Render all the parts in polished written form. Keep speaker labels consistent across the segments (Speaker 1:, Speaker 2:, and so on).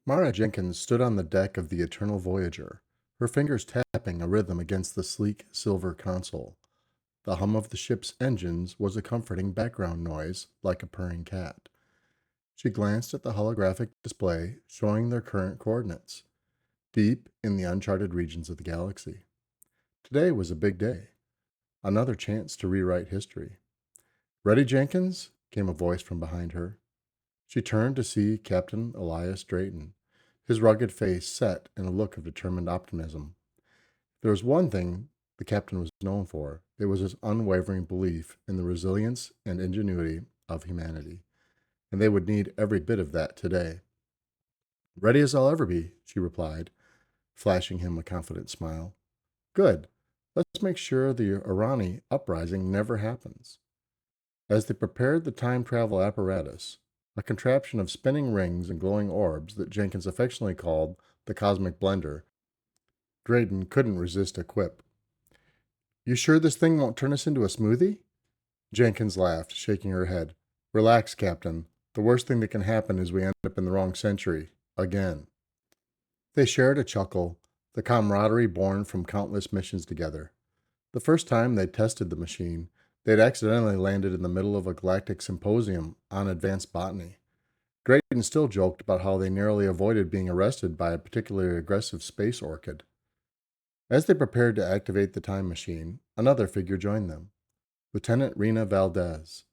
Speaker 1: Mara Jenkins stood on the deck of the Eternal Voyager, her fingers tapping a rhythm against the sleek silver console. The hum of the ship's engines was a comforting background noise, like a purring cat. She glanced at the holographic display showing their current coordinates, deep in the uncharted regions of the galaxy. Today was a big day, another chance to rewrite history. "Ready, Jenkins?" came a voice from behind her. She turned to see Captain Elias Drayton, his rugged face set in a look of determined optimism. If there was one thing the captain was known for, it was his unwavering belief in the resilience and ingenuity of humanity, and they would need every bit of that today. "Ready as I'll ever be," she replied, flashing him a confident smile. "Good. Let's make sure the Irani uprising never happens." As they prepared the time travel apparatus, a contraption of spinning rings and glowing orbs that Jenkins affectionately called the Cosmic Blender, Drayton couldn't resist a quip. "You sure this thing won't turn us into a smoothie?" Jenkins laughed, shaking her head. "Relax, Captain. The worst thing that can happen is we end up in the wrong century. Again." They shared a chuckle, the camaraderie born from countless missions together. The first time they tested the machine, they'd accidentally landed in the middle of a galactic symposium on advanced botany. Drayton still joked about how they narrowly avoided being arrested by a particularly aggressive space orchid. As they prepared to activate the time machine, another figure joined them. Lieutenant Rina Valdez,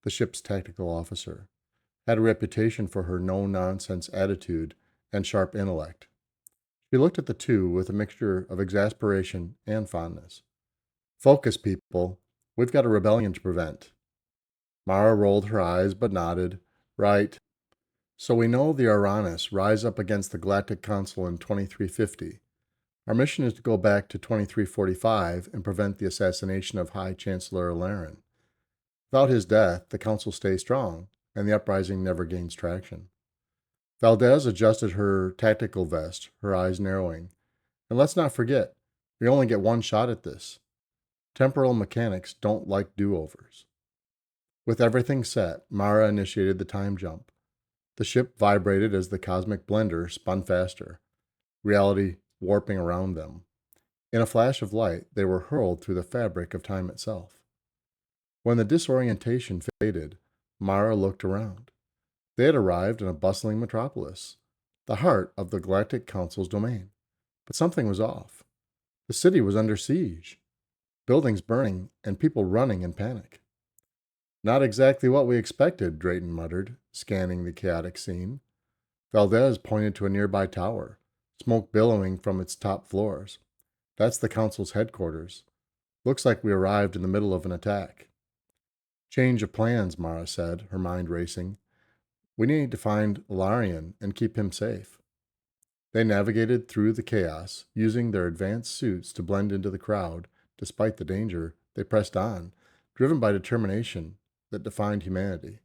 Speaker 1: the ship's tactical officer, had a reputation for her no-nonsense attitude and sharp intellect. She looked at the two with a mixture of exasperation and fondness. "Focus, people. We've got a rebellion to prevent." Mara rolled her eyes but nodded. "Right. So we know the Uranus rise up against the Galactic Council in 2350. Our mission is to go back to 2345 and prevent the assassination of High Chancellor Elarian. Without his death, the Council stays strong, and the uprising never gains traction." Valdez adjusted her tactical vest, her eyes narrowing. "And let's not forget, we only get one shot at this. Temporal mechanics don't like do-overs." With everything set, Mara initiated the time jump. The ship vibrated as the cosmic blender spun faster, reality warping around them. In a flash of light, they were hurled through the fabric of time itself. When the disorientation faded, Mara looked around. They had arrived in a bustling metropolis, the heart of the Galactic Council's domain. But something was off. The city was under siege, buildings burning, and people running in panic. "Not exactly what we expected," Drayton muttered, scanning the chaotic scene. Valdez pointed to a nearby tower, smoke billowing from its top floors. "That's the Council's headquarters. Looks like we arrived in the middle of an attack." "Change of plans," Mara said, her mind racing. "We need to find Elarian and keep him safe." They navigated through the chaos, using their advanced suits to blend into the crowd. Despite the danger, they pressed on, driven by determination that defined humanity.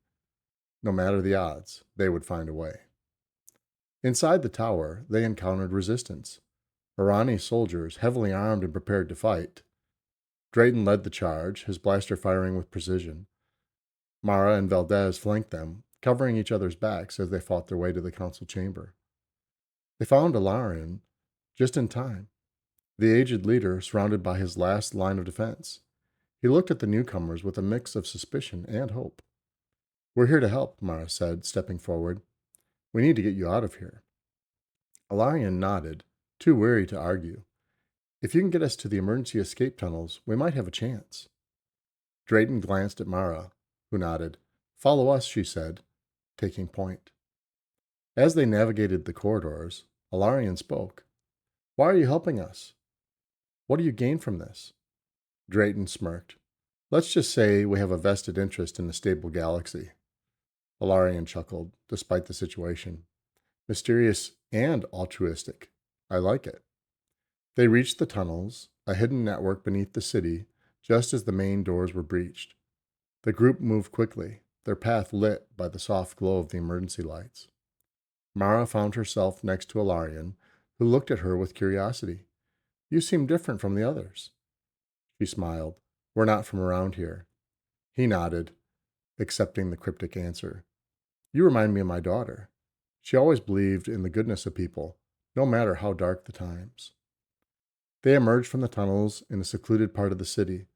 Speaker 1: No matter the odds, they would find a way. Inside the tower, they encountered resistance. Irani soldiers, heavily armed and prepared to fight. Drayton led the charge, his blaster firing with precision. Mara and Valdez flanked them, covering each other's backs as they fought their way to the council chamber. They found Elarian just in time, the aged leader surrounded by his last line of defense. He looked at the newcomers with a mix of suspicion and hope. "We're here to help," Mara said, stepping forward. "We need to get you out of here." Elarian nodded, too weary to argue. "If you can get us to the emergency escape tunnels, we might have a chance." Drayton glanced at Mara, who nodded. "Follow us," she said, taking point. As they navigated the corridors, Elarian spoke. "Why are you helping us? What do you gain from this?" Drayton smirked. "Let's just say we have a vested interest in a stable galaxy." Elarian chuckled, despite the situation. "Mysterious and altruistic. I like it." They reached the tunnels, a hidden network beneath the city, just as the main doors were breached. The group moved quickly, their path lit by the soft glow of the emergency lights. Mara found herself next to Elarian, who looked at her with curiosity. "You seem different from the others." She smiled. "We're not from around here." He nodded, accepting the cryptic answer. "You remind me of my daughter. She always believed in the goodness of people, no matter how dark the times. They emerged from the tunnels in a secluded part of the city.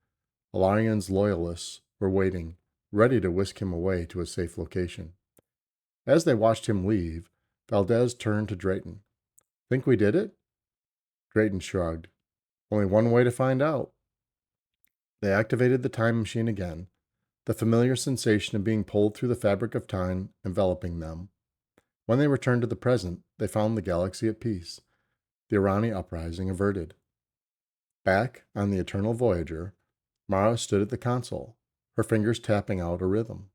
Speaker 1: Elarian's loyalists were waiting, ready to whisk him away to a safe location. As they watched him leave, Valdez turned to Drayton. Think we did it? Drayton shrugged. Only one way to find out. They activated the time machine again, the familiar sensation of being pulled through the fabric of time enveloping them. When they returned to the present, they found the galaxy at peace, the Irani uprising averted. Back on the Eternal Voyager, Mara stood at the console, her fingers tapping out a rhythm.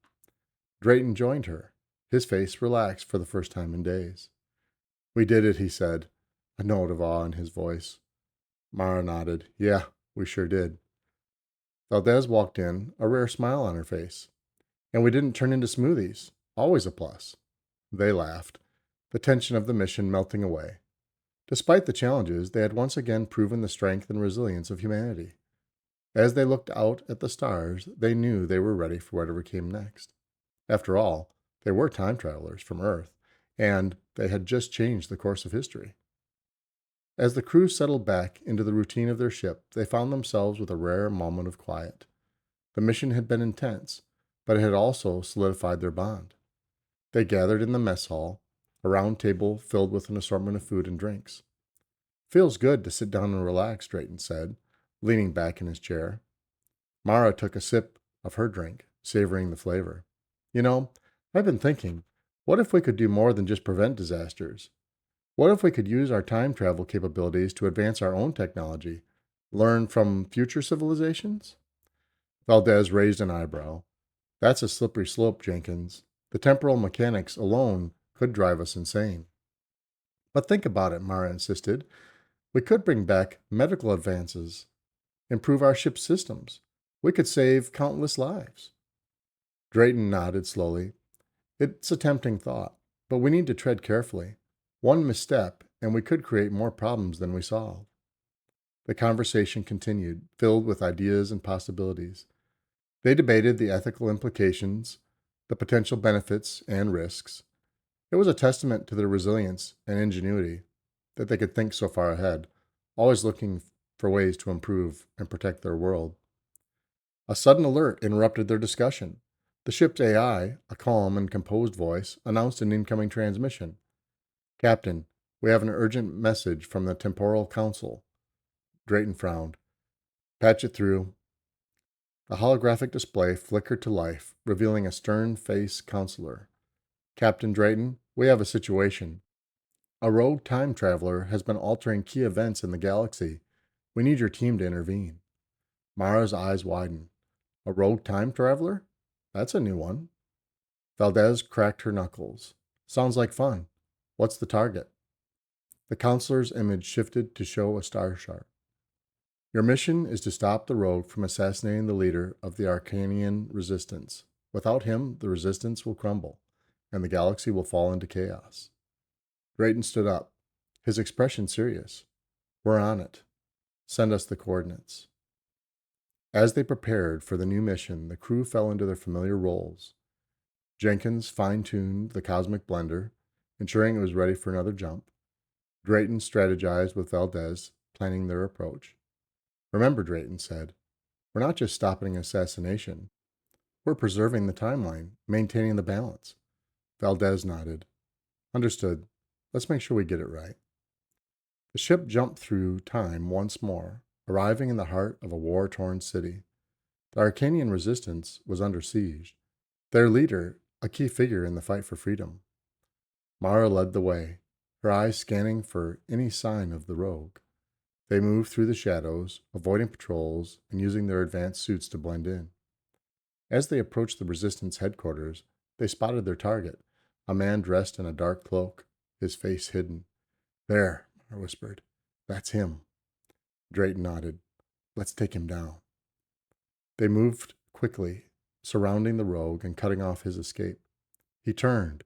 Speaker 1: Drayton joined her, his face relaxed for the first time in days. We did it, he said, a note of awe in his voice. Mara nodded. Yeah, we sure did. Valdez walked in, a rare smile on her face. And we didn't turn into smoothies. Always a plus. They laughed, the tension of the mission melting away. Despite the challenges, they had once again proven the strength and resilience of humanity. As they looked out at the stars, they knew they were ready for whatever came next. After all, they were time travelers from Earth, and they had just changed the course of history. As the crew settled back into the routine of their ship, they found themselves with a rare moment of quiet. The mission had been intense, but it had also solidified their bond. They gathered in the mess hall, a round table filled with an assortment of food and drinks. Feels good to sit down and relax, Drayton said, leaning back in his chair. Mara took a sip of her drink, savoring the flavor. You know, I've been thinking, what if we could do more than just prevent disasters? What if we could use our time travel capabilities to advance our own technology, learn from future civilizations? Valdez raised an eyebrow. That's a slippery slope, Jenkins. The temporal mechanics alone could drive us insane. But think about it, Mara insisted. We could bring back medical advances, improve our ship's systems. We could save countless lives. Drayton nodded slowly. It's a tempting thought, but we need to tread carefully. One misstep, and we could create more problems than we solve. The conversation continued, filled with ideas and possibilities. They debated the ethical implications, the potential benefits and risks. It was a testament to their resilience and ingenuity that they could think so far ahead, always looking for ways to improve and protect their world. A sudden alert interrupted their discussion. The ship's AI, a calm and composed voice, announced an incoming transmission. Captain, we have an urgent message from the Temporal Council. Drayton frowned. Patch it through. The holographic display flickered to life, revealing a stern-faced counselor. Captain Drayton, we have a situation. A rogue time traveler has been altering key events in the galaxy. We need your team to intervene. Mara's eyes widened. A rogue time traveler? That's a new one. Valdez cracked her knuckles. Sounds like fun. What's the target? The counselor's image shifted to show a star chart. Your mission is to stop the rogue from assassinating the leader of the Arcanian resistance. Without him, the resistance will crumble, and the galaxy will fall into chaos. Drayton stood up, his expression serious. We're on it. Send us the coordinates. As they prepared for the new mission, the crew fell into their familiar roles. Jenkins fine-tuned the cosmic blender, ensuring it was ready for another jump. Drayton strategized with Valdez, planning their approach. Remember, Drayton said, we're not just stopping assassination. We're preserving the timeline, maintaining the balance. Valdez nodded. Understood. Let's make sure we get it right. The ship jumped through time once more, arriving in the heart of a war-torn city. The Arcanian resistance was under siege, their leader a key figure in the fight for freedom. Mara led the way, her eyes scanning for any sign of the rogue. They moved through the shadows, avoiding patrols and using their advanced suits to blend in. As they approached the resistance headquarters, they spotted their target, a man dressed in a dark cloak, his face hidden. There, Mara whispered. That's him. Drayton nodded. Let's take him down. They moved quickly, surrounding the rogue and cutting off his escape. He turned,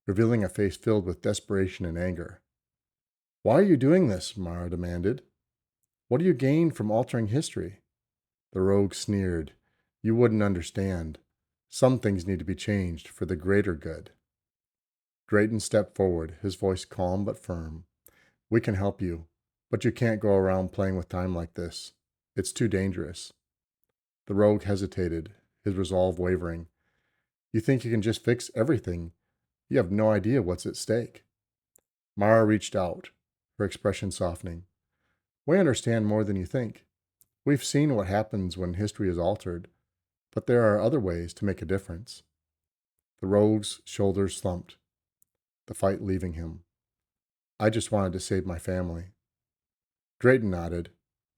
Speaker 1: revealing a face filled with desperation and anger. Why are you doing this? Mara demanded. What do you gain from altering history? The rogue sneered. You wouldn't understand. Some things need to be changed for the greater good. Drayton stepped forward, his voice calm but firm. We can help you, but you can't go around playing with time like this. It's too dangerous. The rogue hesitated, his resolve wavering. You think you can just fix everything? You have no idea what's at stake. Mara reached out, her expression softening. We understand more than you think. We've seen what happens when history is altered, but there are other ways to make a difference. The rogue's shoulders slumped, the fight leaving him. I just wanted to save my family. Drayton nodded.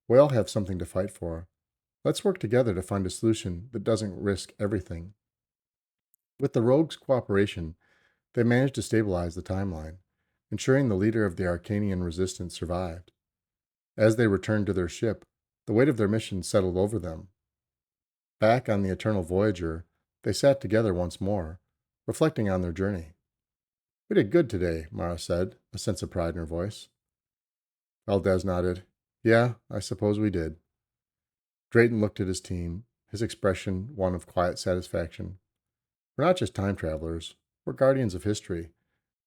Speaker 1: We all have something to fight for. Let's work together to find a solution that doesn't risk everything. With the rogue's cooperation, they managed to stabilize the timeline, ensuring the leader of the Arcanian resistance survived. As they returned to their ship, the weight of their mission settled over them. Back on the Eternal Voyager, they sat together once more, reflecting on their journey. We did good today, Mara said, a sense of pride in her voice. Valdez nodded. Yeah, I suppose we did. Drayton looked at his team, his expression one of quiet satisfaction. We're not just time travelers, we're guardians of history,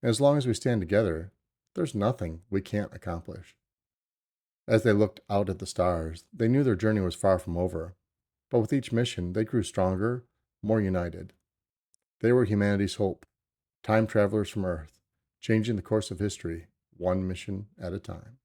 Speaker 1: and as long as we stand together, there's nothing we can't accomplish. As they looked out at the stars, they knew their journey was far from over, but with each mission, they grew stronger, more united. They were humanity's hope, time travelers from Earth, changing the course of history, one mission at a time.